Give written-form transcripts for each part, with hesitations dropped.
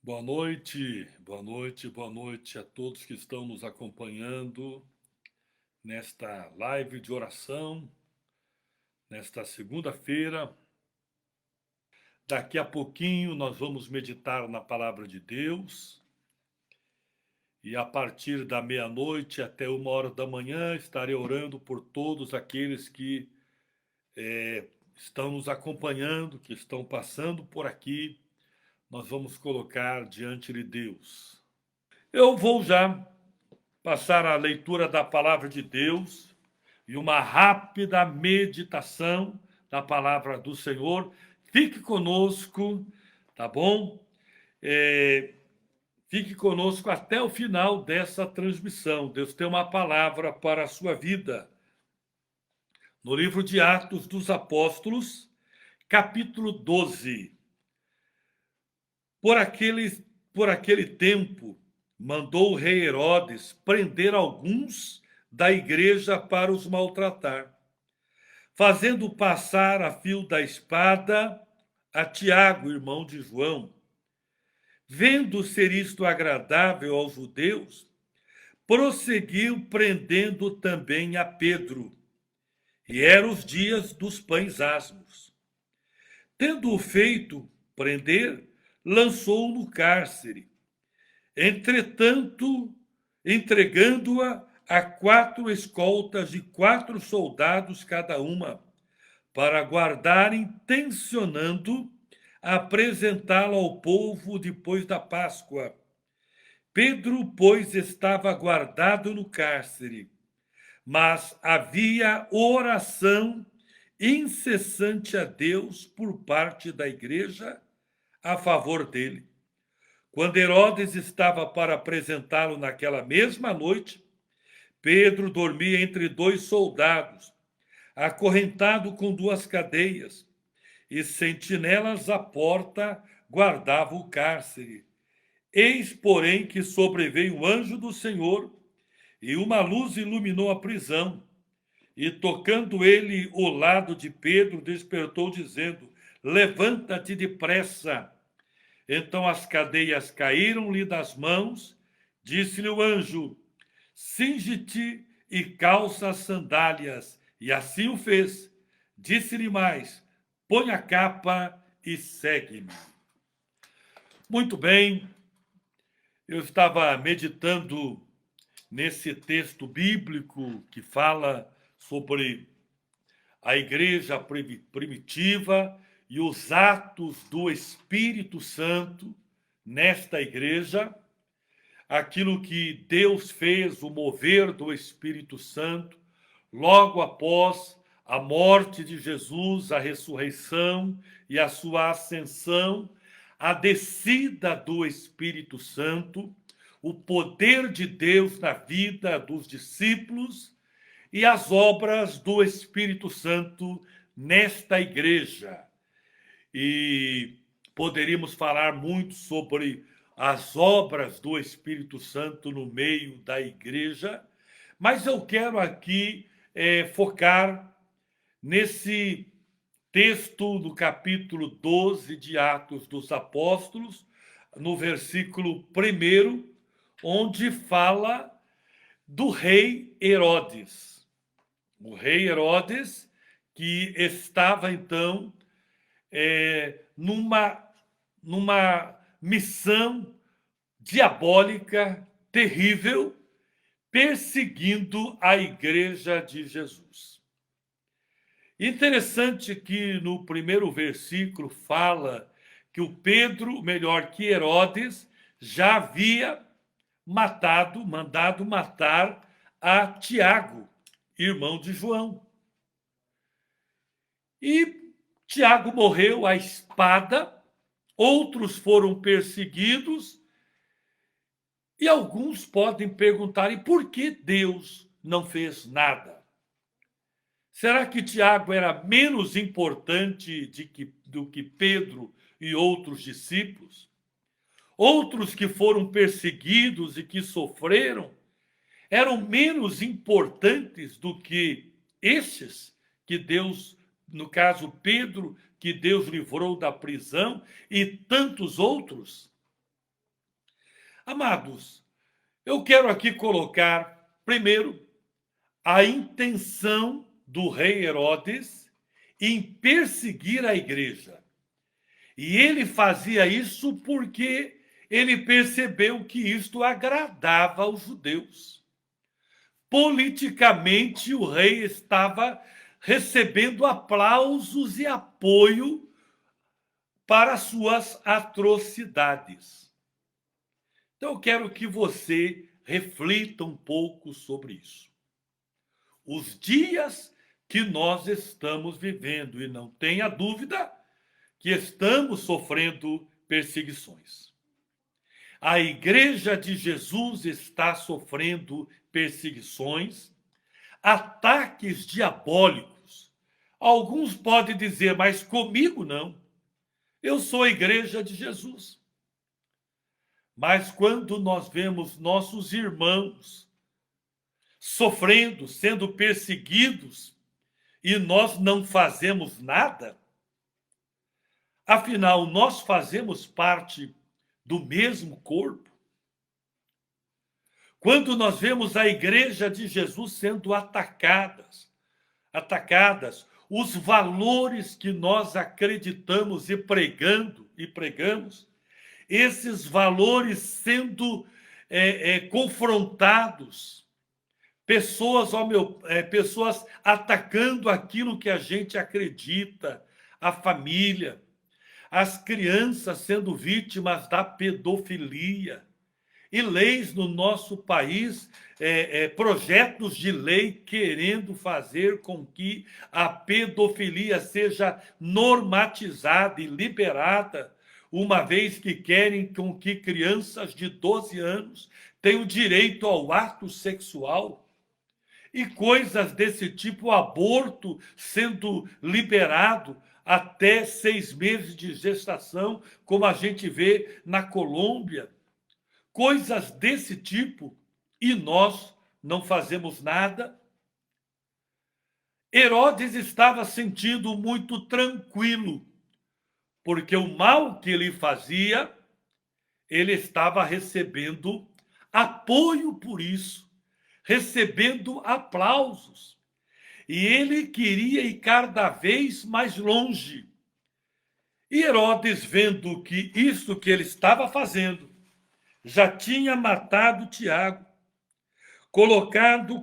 Boa noite, boa noite a todos que estão nos acompanhando nesta live de oração, nesta segunda-feira. Daqui a pouquinho nós vamos meditar na palavra de Deus e a partir da meia-noite até 1 hora da manhã estarei orando por todos aqueles que estão nos acompanhando, que estão passando por aqui. Nós vamos colocar diante de Deus. Eu vou já passar a leitura da palavra de Deus e uma rápida meditação da palavra do Senhor. Fique conosco, tá bom? Fique conosco até o final dessa transmissão. Deus tem uma palavra para a sua vida. No livro de Atos dos Apóstolos, capítulo 12. Por aquele tempo, mandou o rei Herodes prender alguns da igreja para os maltratar, fazendo passar a fio da espada a Tiago, irmão de João. Vendo ser isto agradável aos judeus, prosseguiu prendendo também a Pedro. E eram os dias dos pães asmos. Tendo-o feito prender, lançou-o no cárcere. Entretanto, entregando-a a 4 escoltas de 4 soldados cada uma, para guardarem, tensionando apresentá-la ao povo depois da Páscoa. Pedro, pois, estava guardado no cárcere, mas havia oração incessante a Deus por parte da igreja a favor dele. Quando Herodes estava para apresentá-lo naquela mesma noite, Pedro dormia entre 2 soldados, acorrentado com 2 cadeias, e sentinelas à porta guardavam o cárcere. Eis, porém, que sobreveio o anjo do Senhor, e uma luz iluminou a prisão. E tocando ele o lado de Pedro, despertou, dizendo: levanta-te depressa. Então as cadeias caíram-lhe das mãos. Disse-lhe o anjo: cinge-te e calça as sandálias. E assim o fez. Disse-lhe mais: põe a capa e segue-me. Muito bem, eu estava meditando nesse texto bíblico que fala sobre a igreja primitiva e os atos do Espírito Santo nesta igreja, aquilo que Deus fez, o mover do Espírito Santo, logo após a morte de Jesus, a ressurreição e a sua ascensão, a descida do Espírito Santo, o poder de Deus na vida dos discípulos e as obras do Espírito Santo nesta igreja. E poderíamos falar muito sobre as obras do Espírito Santo no meio da igreja, mas eu quero aqui focar nesse texto do capítulo 12 de Atos dos Apóstolos, no versículo 1, onde fala do rei Herodes. O rei Herodes, que estava, então, numa missão diabólica, terrível, perseguindo a igreja de Jesus. Interessante que no primeiro versículo fala que o Pedro, melhor que Herodes, já havia mandado matar a Tiago, irmão de João. E Tiago morreu à espada, outros foram perseguidos, e alguns podem perguntar: e por que Deus não fez nada? Será que Tiago era menos importante do que Pedro e outros discípulos? Outros que foram perseguidos e que sofreram eram menos importantes do que estes que Deus, no caso Pedro, que Deus livrou da prisão, e tantos outros? Amados, eu quero aqui colocar, primeiro, a intenção do rei Herodes em perseguir a igreja. E ele fazia isso porque ele percebeu que isto agradava aos judeus. Politicamente, o rei estava recebendo aplausos e apoio para suas atrocidades. Então, eu quero que você reflita um pouco sobre isso. Os dias que nós estamos vivendo, e não tenha dúvida que estamos sofrendo perseguições. A Igreja de Jesus está sofrendo perseguições, ataques diabólicos. Alguns podem dizer, mas comigo não. Eu sou a Igreja de Jesus. Mas quando nós vemos nossos irmãos sofrendo, sendo perseguidos, e nós não fazemos nada, afinal, nós fazemos parte do mesmo corpo. Quando nós vemos a Igreja de Jesus sendo atacadas, os valores que nós acreditamos e pregamos, esses valores sendo confrontados, pessoas atacando aquilo que a gente acredita, a família, as crianças sendo vítimas da pedofilia, e leis no nosso país, projetos de lei querendo fazer com que a pedofilia seja normatizada e liberada, uma vez que querem com que crianças de 12 anos tenham direito ao ato sexual, e coisas desse tipo, o aborto sendo liberado até 6 meses de gestação, como a gente vê na Colômbia, coisas desse tipo, e nós não fazemos nada. Herodes estava sentindo muito tranquilo, porque o mal que ele fazia, ele estava recebendo apoio por isso, recebendo aplausos. E ele queria ir cada vez mais longe. E Herodes, vendo que isso que ele estava fazendo já tinha matado Tiago, colocado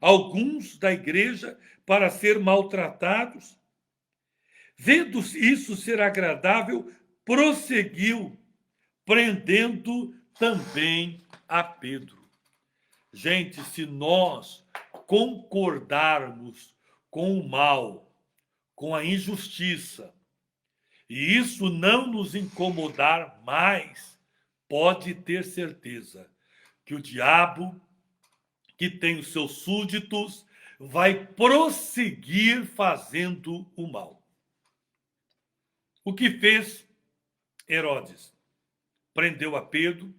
alguns da igreja para ser maltratados, vendo isso ser agradável, prosseguiu, prendendo também a Pedro. Gente, se nós concordarmos com o mal, com a injustiça, e isso não nos incomodar mais, pode ter certeza que o diabo, que tem os seus súditos, vai prosseguir fazendo o mal. O que fez Herodes? Prendeu a Pedro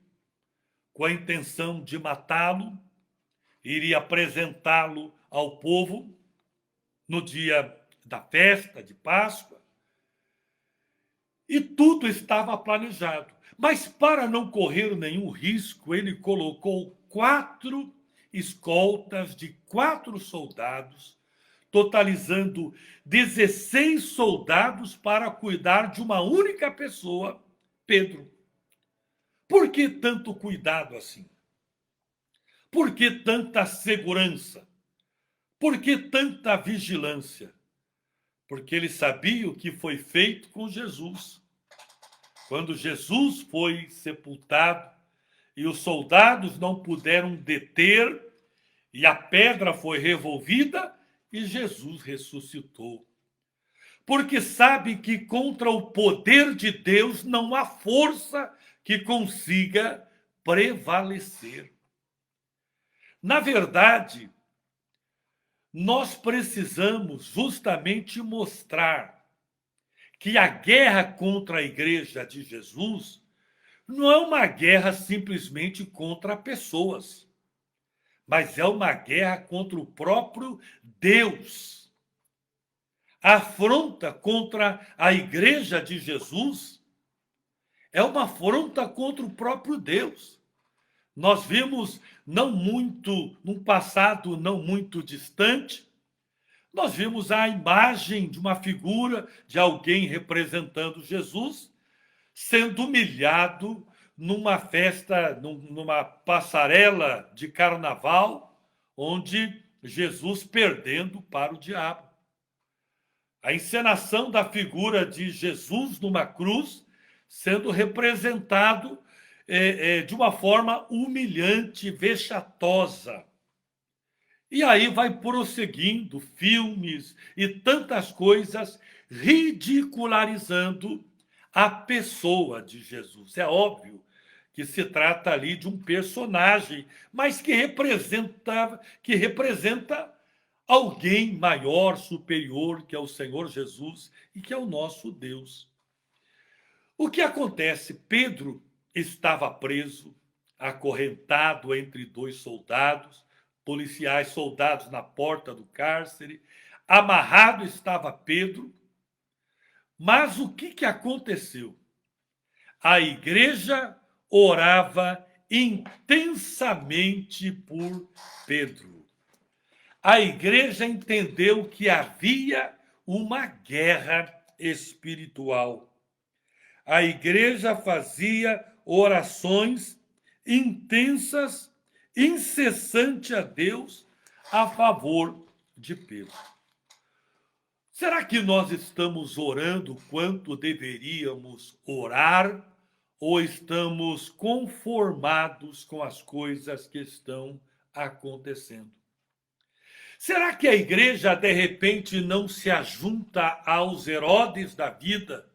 com a intenção de matá-lo, iria apresentá-lo ao povo no dia da festa de Páscoa, e tudo estava planejado. Mas para não correr nenhum risco, ele colocou 4 escoltas de 4 soldados, totalizando 16 soldados para cuidar de uma única pessoa, Pedro. Por que tanto cuidado assim? Por que tanta segurança? Por que tanta vigilância? Porque ele sabia o que foi feito com Jesus. Quando Jesus foi sepultado e os soldados não puderam deter, e a pedra foi revolvida e Jesus ressuscitou. Porque sabe que contra o poder de Deus não há força que consiga prevalecer. Na verdade, nós precisamos justamente mostrar que a guerra contra a Igreja de Jesus não é uma guerra simplesmente contra pessoas, mas é uma guerra contra o próprio Deus. A afronta contra a Igreja de Jesus É uma afronta contra o próprio Deus. Nós vimos num passado não muito distante, nós vimos a imagem de uma figura de alguém representando Jesus sendo humilhado numa festa, numa passarela de carnaval, onde Jesus perdendo para o diabo. A encenação da figura de Jesus numa cruz sendo representado de uma forma humilhante, vexatosa. E aí vai prosseguindo filmes e tantas coisas ridicularizando a pessoa de Jesus. É óbvio que se trata ali de um personagem, mas que representa alguém maior, superior, que é o Senhor Jesus e que é o nosso Deus. O que acontece? Pedro estava preso, acorrentado entre dois soldados, policiais, soldados na porta do cárcere, amarrado estava Pedro. Mas o que aconteceu? A igreja orava intensamente por Pedro. A igreja entendeu que havia uma guerra espiritual. A igreja fazia orações intensas, incessantes a Deus a favor de Pedro. Será que nós estamos orando quanto deveríamos orar ou estamos conformados com as coisas que estão acontecendo? Será que a igreja, de repente, não se ajunta aos Herodes da vida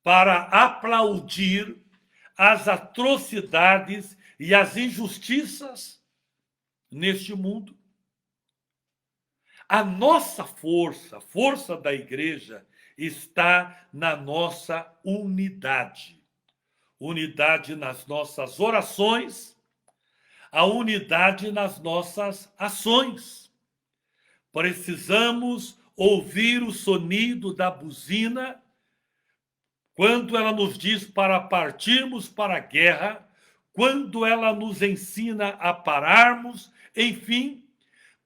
para aplaudir as atrocidades e as injustiças neste mundo? A nossa força, a força da igreja, está na nossa unidade. Unidade nas nossas orações, a unidade nas nossas ações. Precisamos ouvir o sonido da buzina quando ela nos diz para partirmos para a guerra, quando ela nos ensina a pararmos, enfim,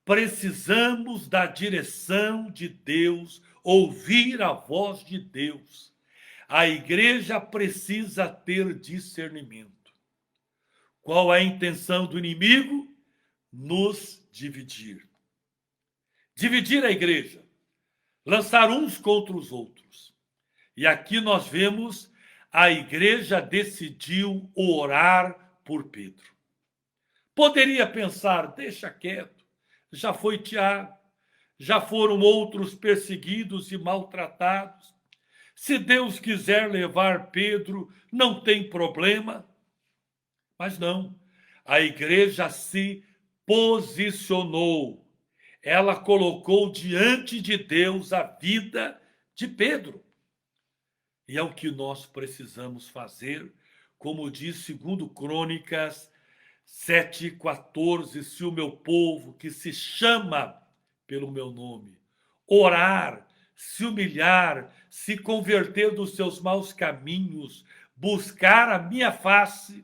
precisamos da direção de Deus, ouvir a voz de Deus. A igreja precisa ter discernimento. Qual é a intenção do inimigo? Nos dividir. Dividir a igreja, lançar uns contra os outros. E aqui nós vemos a igreja decidiu orar por Pedro. Poderia pensar, deixa quieto, já foi Tiago, já foram outros perseguidos e maltratados. Se Deus quiser levar Pedro, não tem problema. Mas não, a igreja se posicionou. Ela colocou diante de Deus a vida de Pedro. E é o que nós precisamos fazer, como diz segundo Crônicas 7:14, se o meu povo, que se chama pelo meu nome, orar, se humilhar, se converter dos seus maus caminhos, buscar a minha face,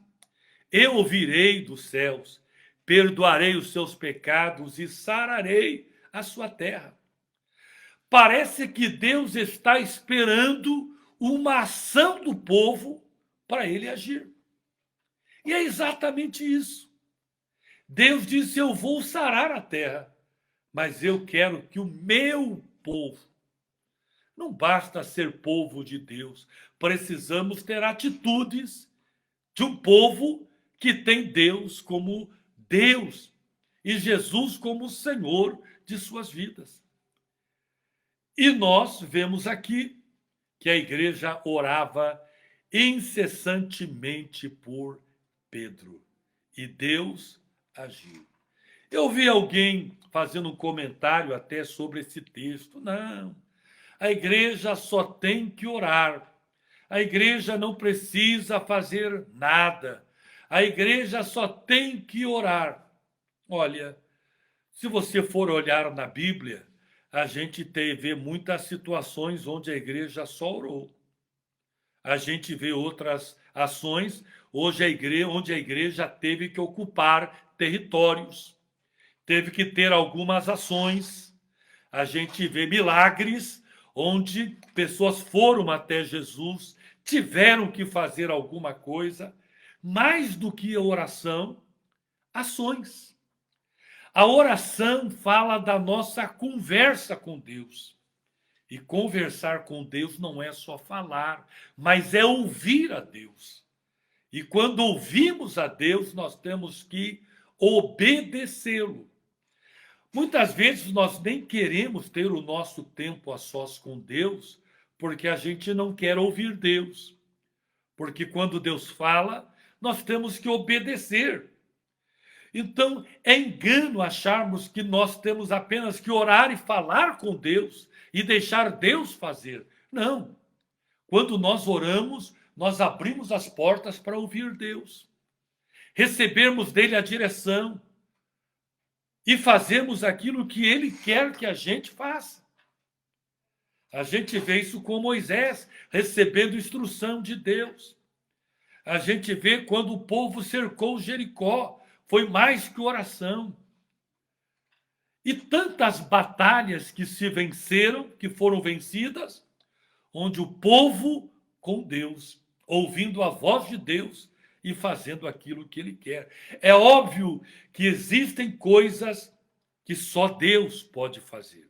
eu ouvirei dos céus, perdoarei os seus pecados e sararei a sua terra. Parece que Deus está esperando uma ação do povo para ele agir. E é exatamente isso. Deus disse: eu vou sarar a terra, mas eu quero que o meu povo, não basta ser povo de Deus, precisamos ter atitudes de um povo que tem Deus como Deus e Jesus como o Senhor de suas vidas. E nós vemos aqui que a igreja orava incessantemente por Pedro e Deus agiu. Eu vi alguém fazendo um comentário até sobre esse texto. Não, a igreja só tem que orar. A igreja não precisa fazer nada. A igreja só tem que orar. Olha, se você for olhar na Bíblia, a gente vê muitas situações onde a igreja só orou. A gente vê outras ações, hoje onde a igreja teve que ocupar territórios, teve que ter algumas ações. A gente vê milagres onde pessoas foram até Jesus, tiveram que fazer alguma coisa, mais do que a oração, ações. A oração fala da nossa conversa com Deus. E conversar com Deus não é só falar, mas é ouvir a Deus. E quando ouvimos a Deus, nós temos que obedecê-lo. Muitas vezes nós nem queremos ter o nosso tempo a sós com Deus, porque a gente não quer ouvir Deus. Porque quando Deus fala, nós temos que obedecer. Então, é engano acharmos que nós temos apenas que orar e falar com Deus e deixar Deus fazer. Não. Quando nós oramos, nós abrimos as portas para ouvir Deus, recebermos dele a direção e fazermos aquilo que ele quer que a gente faça. A gente vê isso com Moisés, recebendo instrução de Deus. A gente vê quando o povo cercou Jericó, foi mais que oração. E tantas batalhas que se venceram, que foram vencidas, onde o povo com Deus, ouvindo a voz de Deus e fazendo aquilo que ele quer. É óbvio que existem coisas que só Deus pode fazer.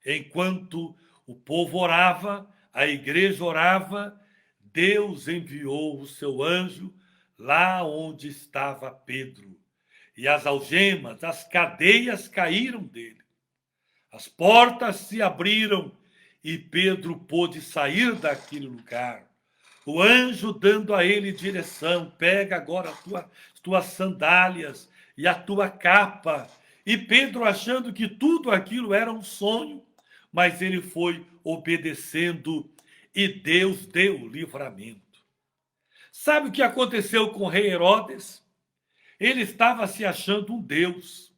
Enquanto o povo orava, a igreja orava, Deus enviou o seu anjo lá onde estava Pedro. E as algemas, as cadeias caíram dele. As portas se abriram e Pedro pôde sair daquele lugar. O anjo dando a ele direção, pega agora as tuas sandálias e a tua capa. E Pedro achando que tudo aquilo era um sonho, mas ele foi obedecendo e Deus deu livramento. Sabe o que aconteceu com o rei Herodes? Ele estava se achando um Deus.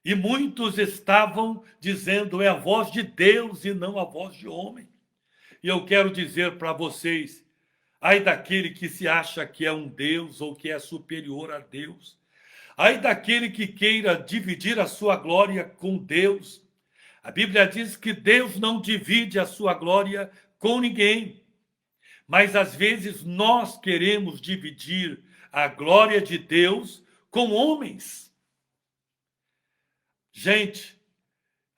E muitos estavam dizendo, é a voz de Deus e não a voz de homem. E eu quero dizer para vocês, ai daquele que se acha que é um Deus ou que é superior a Deus. Ai daquele que queira dividir a sua glória com Deus. A Bíblia diz que Deus não divide a sua glória com ninguém. Mas às vezes nós queremos dividir a glória de Deus com homens. Gente,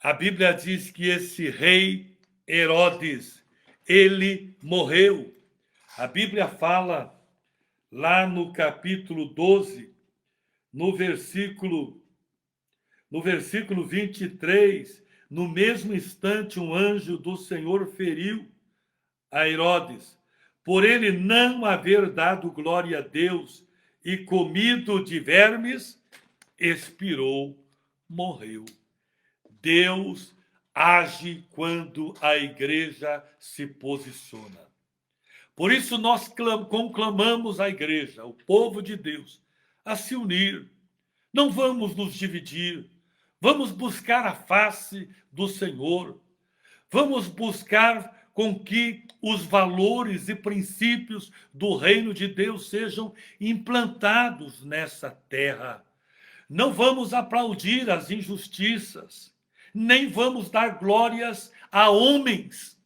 a Bíblia diz que esse rei Herodes, ele morreu. A Bíblia fala lá no capítulo 12, no versículo 23, no mesmo instante um anjo do Senhor feriu a Herodes, por ele não haver dado glória a Deus e comido de vermes, expirou, morreu. Deus age quando a igreja se posiciona. Por isso nós conclamamos a igreja, o povo de Deus, a se unir. Não vamos nos dividir, vamos buscar a face do Senhor, vamos buscar com que os valores e princípios do reino de Deus sejam implantados nessa terra. Não vamos aplaudir as injustiças, nem vamos dar glórias a homens,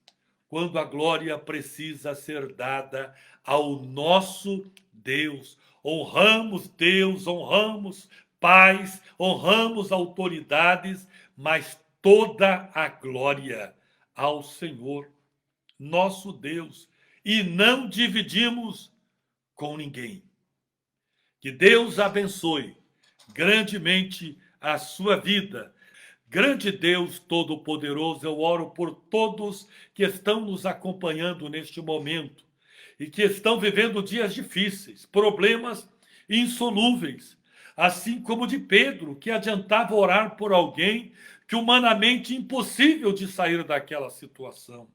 quando a glória precisa ser dada ao nosso Deus. Honramos Deus, honramos pais, honramos autoridades, mas toda a glória ao Senhor, nosso Deus, e não dividimos com ninguém. Que Deus abençoe grandemente a sua vida. Grande Deus Todo-Poderoso, eu oro por todos que estão nos acompanhando neste momento e que estão vivendo dias difíceis, problemas insolúveis, assim como de Pedro, que adiantava orar por alguém que humanamente impossível de sair daquela situação.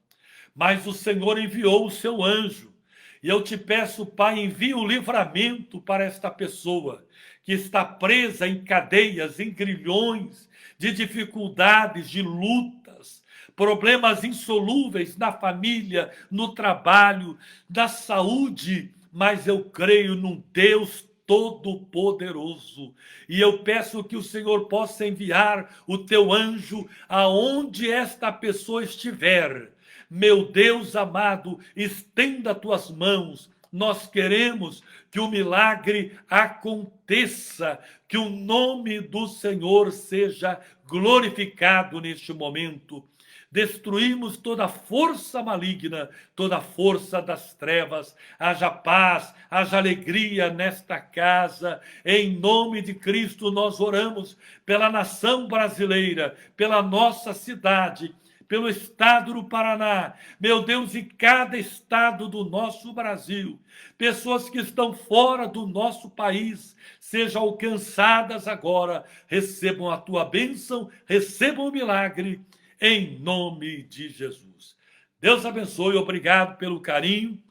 Mas o Senhor enviou o seu anjo. E eu te peço, Pai, envie o livramento para esta pessoa que está presa em cadeias, em grilhões de dificuldades, de lutas. problemas insolúveis na família, no trabalho, na saúde, mas eu creio num Deus Todo-Poderoso. E eu peço que o Senhor possa enviar o teu anjo aonde esta pessoa estiver. Meu Deus amado, estenda tuas mãos. Nós queremos que o milagre aconteça, que o nome do Senhor seja glorificado neste momento. Destruímos toda força maligna, toda força das trevas. Haja paz, haja alegria nesta casa. Em nome de Cristo nós oramos pela nação brasileira, pela nossa cidade, pelo estado do Paraná, meu Deus, e cada estado do nosso Brasil. Pessoas que estão fora do nosso país sejam alcançadas agora, recebam a tua bênção, recebam o milagre, em nome de Jesus. Deus abençoe, obrigado pelo carinho,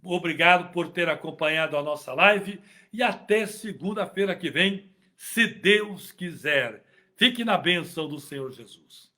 obrigado por ter acompanhado a nossa live e até segunda-feira que vem, se Deus quiser. Fique na bênção do Senhor Jesus.